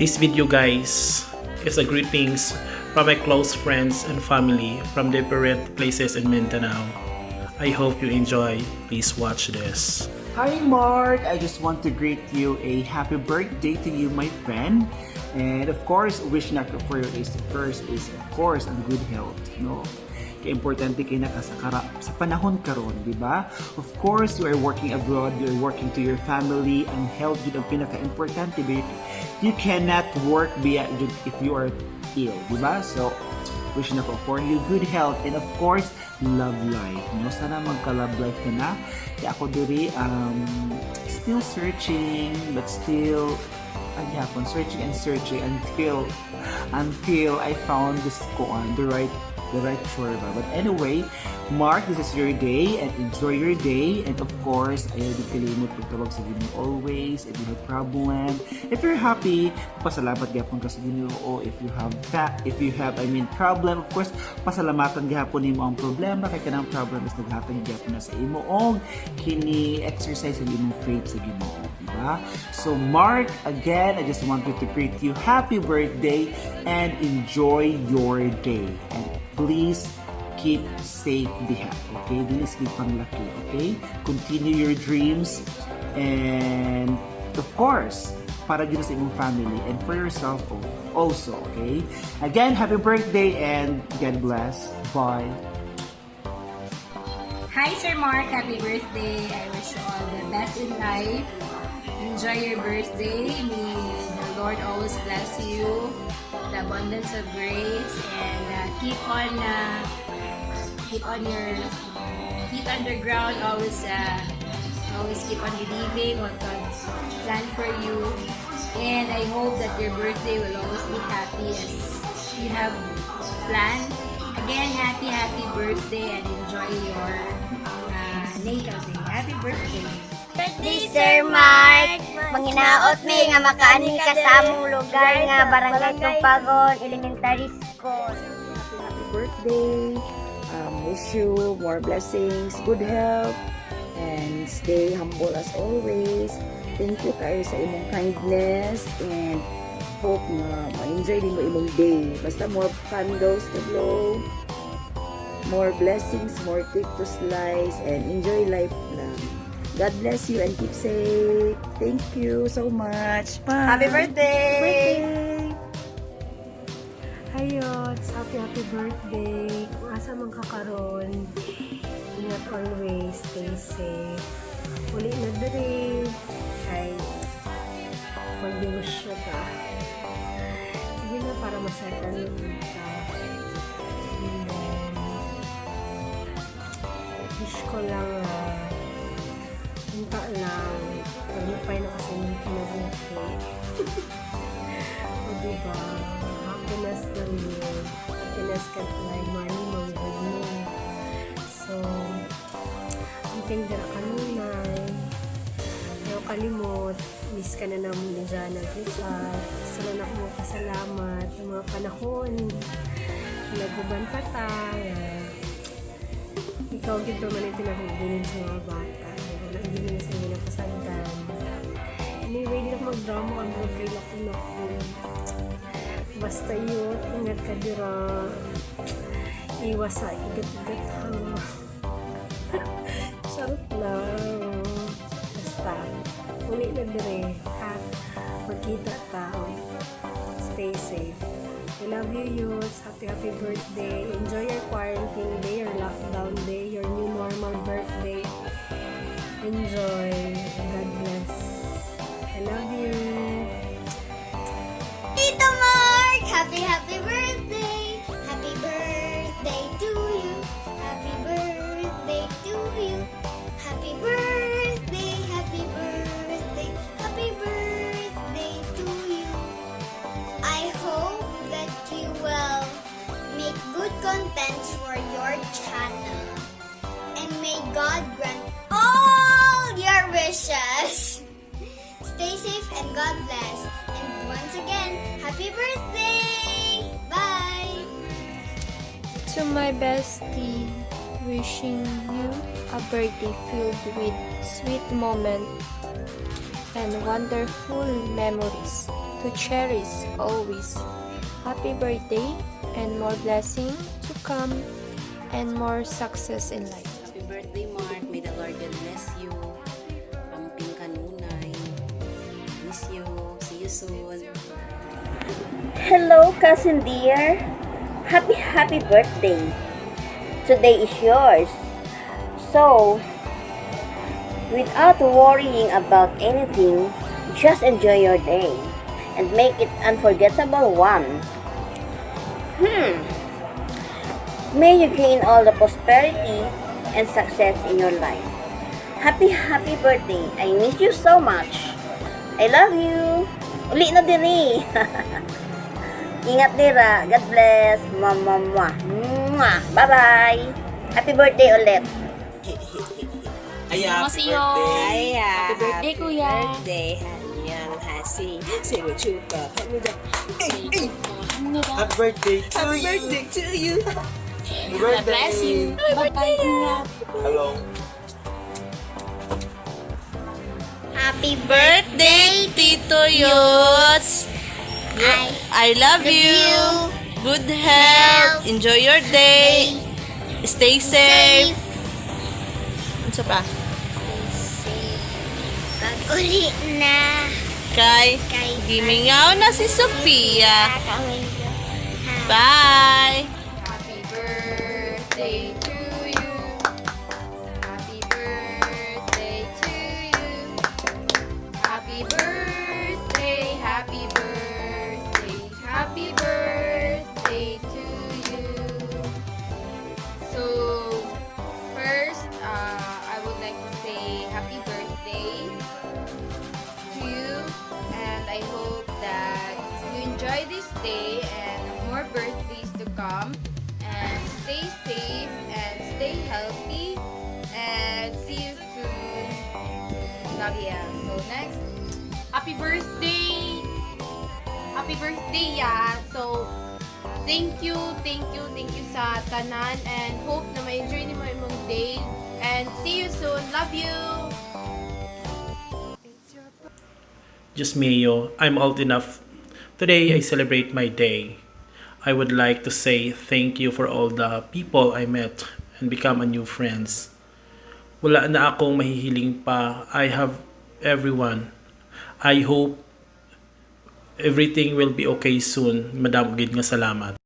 This video, guys, is a greetings from my close friends and family from different places in Mindanao. I hope you enjoy. Please watch this. Hi Mark, I just want to greet you a happy birthday to you, my friend. And of course, wish na for you is first is of course ang good health, no? Kaya importante kayo na sa panahon karon, di ba? Of course, you are working abroad, you are working to your family, ang health yun ang pinaka-importante. You cannot work if you are ill, di ba? So, wish na ko for you good health and of course, love life. No? Sana magka-love life ka na. Kaya ako diri, still searching, but still, searching until I found this the right choice. But anyway, Mark, this is your day and enjoy your day. And of course, ayaw din kalimot pagtawag sa Ginoo always. If you have problem, if you're happy, pasalamat gyapon ka sa Ginoo. If you have problem, of course, pasalamatan gyapon nimo ang problema kay kanang problem is naghatag gyapon na sa imo og kini exercise sa imong faith sa Ginoo, di ba? So Mark, again, I just wanted to greet you happy birthday and enjoy your day. And please keep safe, be happy, okay? Please keep panglaki, okay? Continue your dreams and of course, para din sa imong family and for yourself also, okay? Again, happy birthday and God bless. Bye. Hi Sir Mark, happy birthday. I wish you all the best in life. Enjoy your birthday. May the Lord always bless you, the abundance of grace, and keep on your feet underground. Always keep on believing what God's plan for you. And I hope that your birthday will always be happy as you have planned. Again, happy birthday and enjoy your natal day. Happy birthday! Birthday, Sir Mark! Manginaot may nga makaani ka sa among lugar nga Barangay Tumpagon Elementary School. Happy birthday! Wish you more blessings, good health, and stay humble as always. Thank you kayo sa imong kindness and hope na ma-enjoy din mo imong day. Basta more fun goes to blow, more blessings, more cake to slice, and enjoy life lang. God bless you and keep safe. Thank you so much. Bye. Happy birthday! Hayots, happy birthday. Kung asa man ka karon, ingat always, stay safe. Uli na diri, ay mag-delusyo ka. Sige na para masartan yung ka. Wish ko lang punta lang, pag-lupay na kasi yung kinabuti. O diba? Happiness lang yun. Happiness can fly money, manggod mo. So, ang tindera ka nunay. Ayaw kalimot. Miss ka na naman dyan ng Richard. Sala na mo kasalamat. Yung mga panahon, nagbuban pa tayo. Ikaw, gito man yung pinakagulin sa mga bata. Hindi mo na sa inyo napasagdan. Anyway, hindi na mag-drama kung ano kay lako-lako. Basta yun, ingat ka dira. Iwas sa igat-igat hang. Sarap lang. Basta, uli na dire. At magkita tao. Stay safe. I love you, youths. Happy birthday. Enjoy your quarantine day, your lockdown day, your new normal birthday. Enjoy. God bless. I love you. Tito Mark! Happy birthday! Happy birthday to you! Happy birthday to you! Happy birthday! Happy birthday! Happy birthday to you! I hope that you will make good content for your channel. And may God grant all your wishes. Stay safe and God bless. And once again, happy birthday! Bye! To my bestie, wishing you a birthday filled with sweet moments and wonderful memories. to cherish always. Happy birthday and more blessing to come and more success in life. Happy birthday, Mark. May the Lord God bless you. Amping kanunay. Miss you. See you soon. Hello, cousin dear. Happy birthday. Today is yours. So, without worrying about anything, just enjoy your day and make it unforgettable one. May you gain all the prosperity and success in your life. Happy birthday. I miss you so much. I love you. Uli na din eh. Ingat dira. God bless. Mama. Bye-bye. Happy birthday ulit. Happy birthday, kuya. birthday. 안녕하세요. 생일 축하합니다. Happy birthday to Happy you. birthday to you. God bless you. Bye-bye, ingat. Hello. Happy birthday, Tito Yots! I love you. Good health. Enjoy your day. Stay safe. Ano sa pa? Pag-uli na. Kay gimingaw na si Sophia. Bye! Happy birthday to you. Happy birthday to you. Happy birthday, happy birthday, happy birthday to you. So, first, I would like to say happy birthday to you, and I hope that you enjoy this day and more birthdays to come, and stay safe and stay healthy, and see you soon. Love ya. So next, happy birthday! Happy birthday, ya! So, thank you sa tanan, and hope na ma-enjoy ni mo imong day, and see you soon. Love you! Just Mayo, I'm old enough. Today I celebrate my day. I would like to say thank you for all the people I met and become a new friends. Wala na akong mahihiling pa. I have everyone. I hope everything will be okay soon. Madam gid nga salamat.